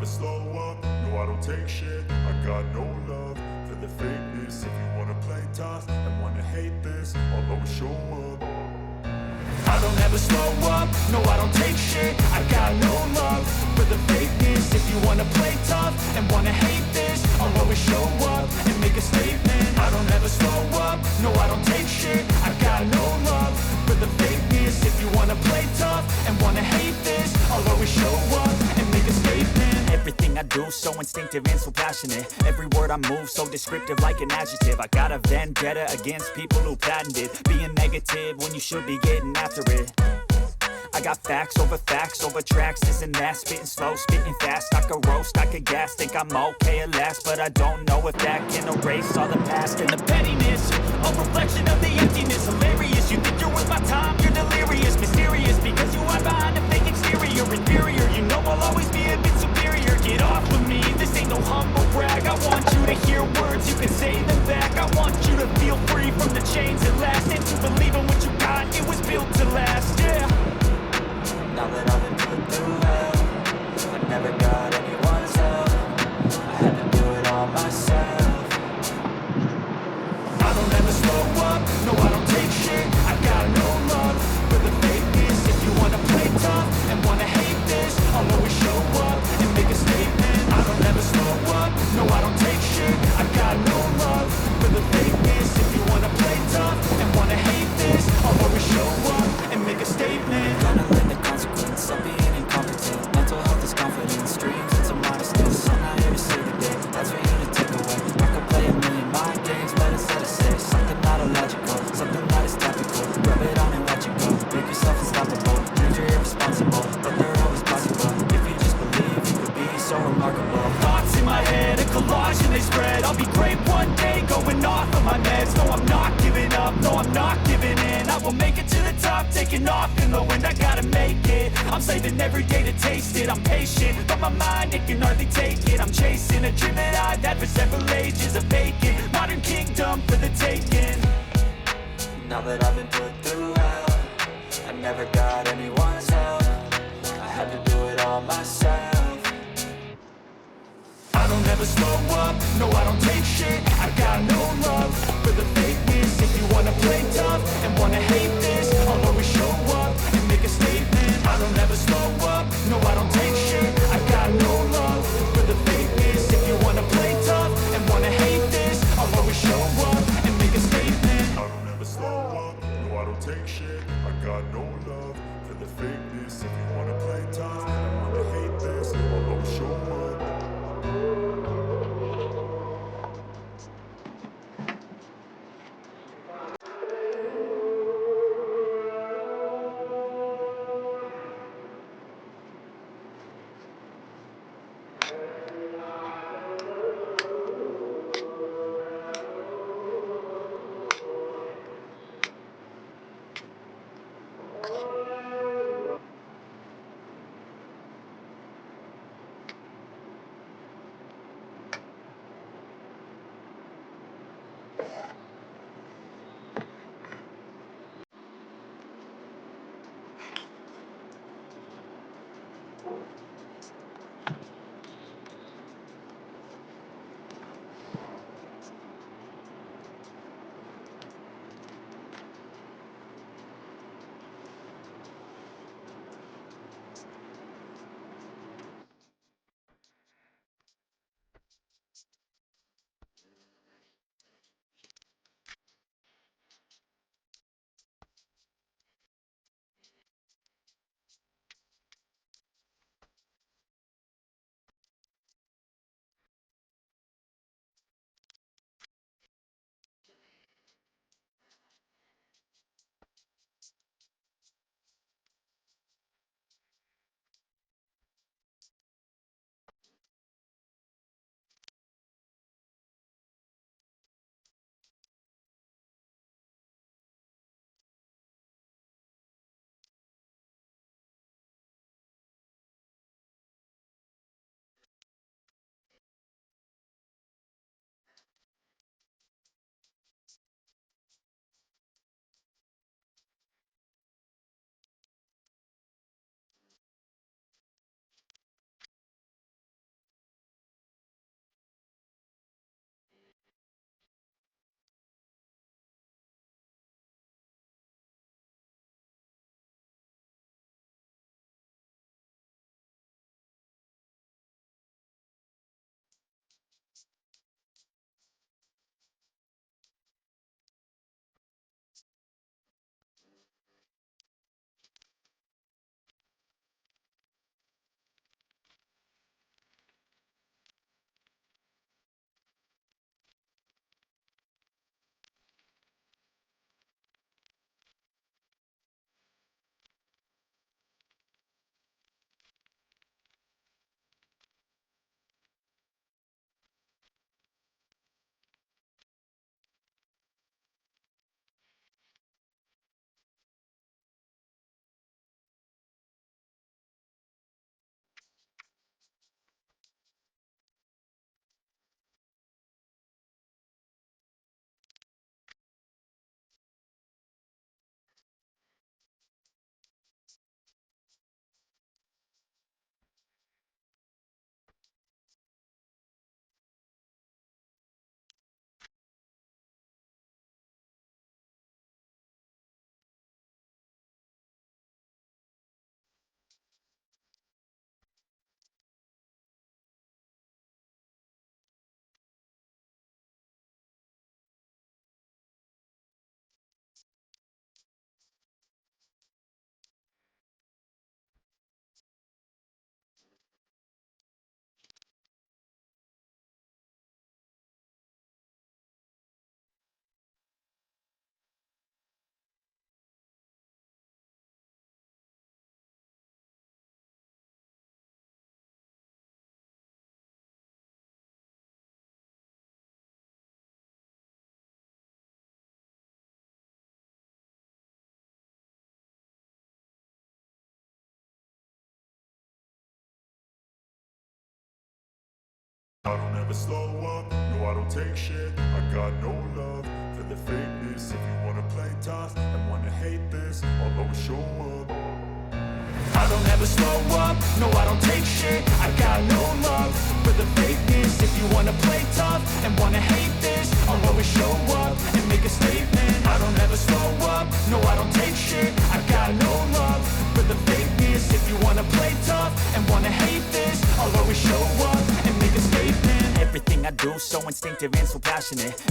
never slow up, no I don't take shit. I got no love for the fakeness. If you wanna play tough and wanna hate this, I'll always show up. I don't ever slow up, no I don't take shit. I got no love for the fakeness. If you wanna play tough and wanna hate this, I'll always show up and make a statement. I don't ever slow up, no I don't take shit. I got no love for the fakeness. If you wanna play tough and wanna hate this, I'll always show up and make a statement. Everything I do so instinctive and so passionate. Every word I move so descriptive like an adjective. I got a vendetta against people who patented being negative when you should be getting after it. I got facts over tracks, this and that. Spitting slow, spitting fast. I could roast, I could gas. Think I'm okay at last, but I don't know if that can erase all the past. And the pettiness, a reflection of the emptiness. Hilarious, you think you're worth my time, you're delirious. Mysterious, because you hide behind a fake exterior. Inferior, you know I'll always be a bit superior. Get off of me, this ain't no humble brag. I want you to hear words, you can say them back. I want you to feel free from the chains at last, and to believe in what you got, it was built to last, yeah. Now that I've been put through hell, I never got anyone's help. I had to do it all myself. I don't ever slow up, no I don't take shit. I got no love for the fakeness. If you wanna play tough and wanna hate this, I'll always show up and make a statement. I don't ever slow up, no I don't take shit. I got no love for the fakeness. If you wanna play tough and wanna hate this, I'll always show up and make a statement. Gonna learn the consequence of being incompetent. Mental health is confidence, dreams and some modestness. I'm not here to save the day, that's for you to take away. I could play a million mind games, but instead I say something not illogical, something that is topical. Rub it on and watch it go, make yourself unstoppable. Dreams are irresponsible, but they're always possible. If you just believe, you could be so remarkable. Thoughts in my head, a collage and they spread. I'll be great one day, going off of my meds. No I'm not giving up, no I'm not giving in. I will make it to the top, taking off in the wind. I gotta make it, I'm saving every day to taste it. I'm patient, but my mind, it can hardly take it. I'm chasing a dream that I've had for several ages. A vacant, modern kingdom for the taking. Now that I've been put through hell, I never got anyone's help. I had to do it all myself. I don't ever slow up, no I don't take shit. I got no love for the fakeness. If you wanna play tough and wanna hate this, I'll always show up and make a statement. I don't ever slow up, no I don't take shit. I got no love for the fakeness. If you wanna play tough and wanna hate this, I'll always show up and make a statement. I don't ever slow up, no I don't take shit. I got no love for the fakeness. If you wanna play tough and wanna hate this, I'll always show up. never slow up, no I don't take shit. I got no love for the fakeness. If you wanna play tough and wanna hate this, I'll always show up. I don't ever slow up, no I don't take shit. I got no love for the fakeness. If you wanna play tough and wanna hate this, I'll always show up and make a statement. I don't ever slow up, no I don't take shit. I got no love for the fakeness. If you wanna play tough and wanna hate this, I'll always show up and make a statement. Everything I do so instinctive and so passionate.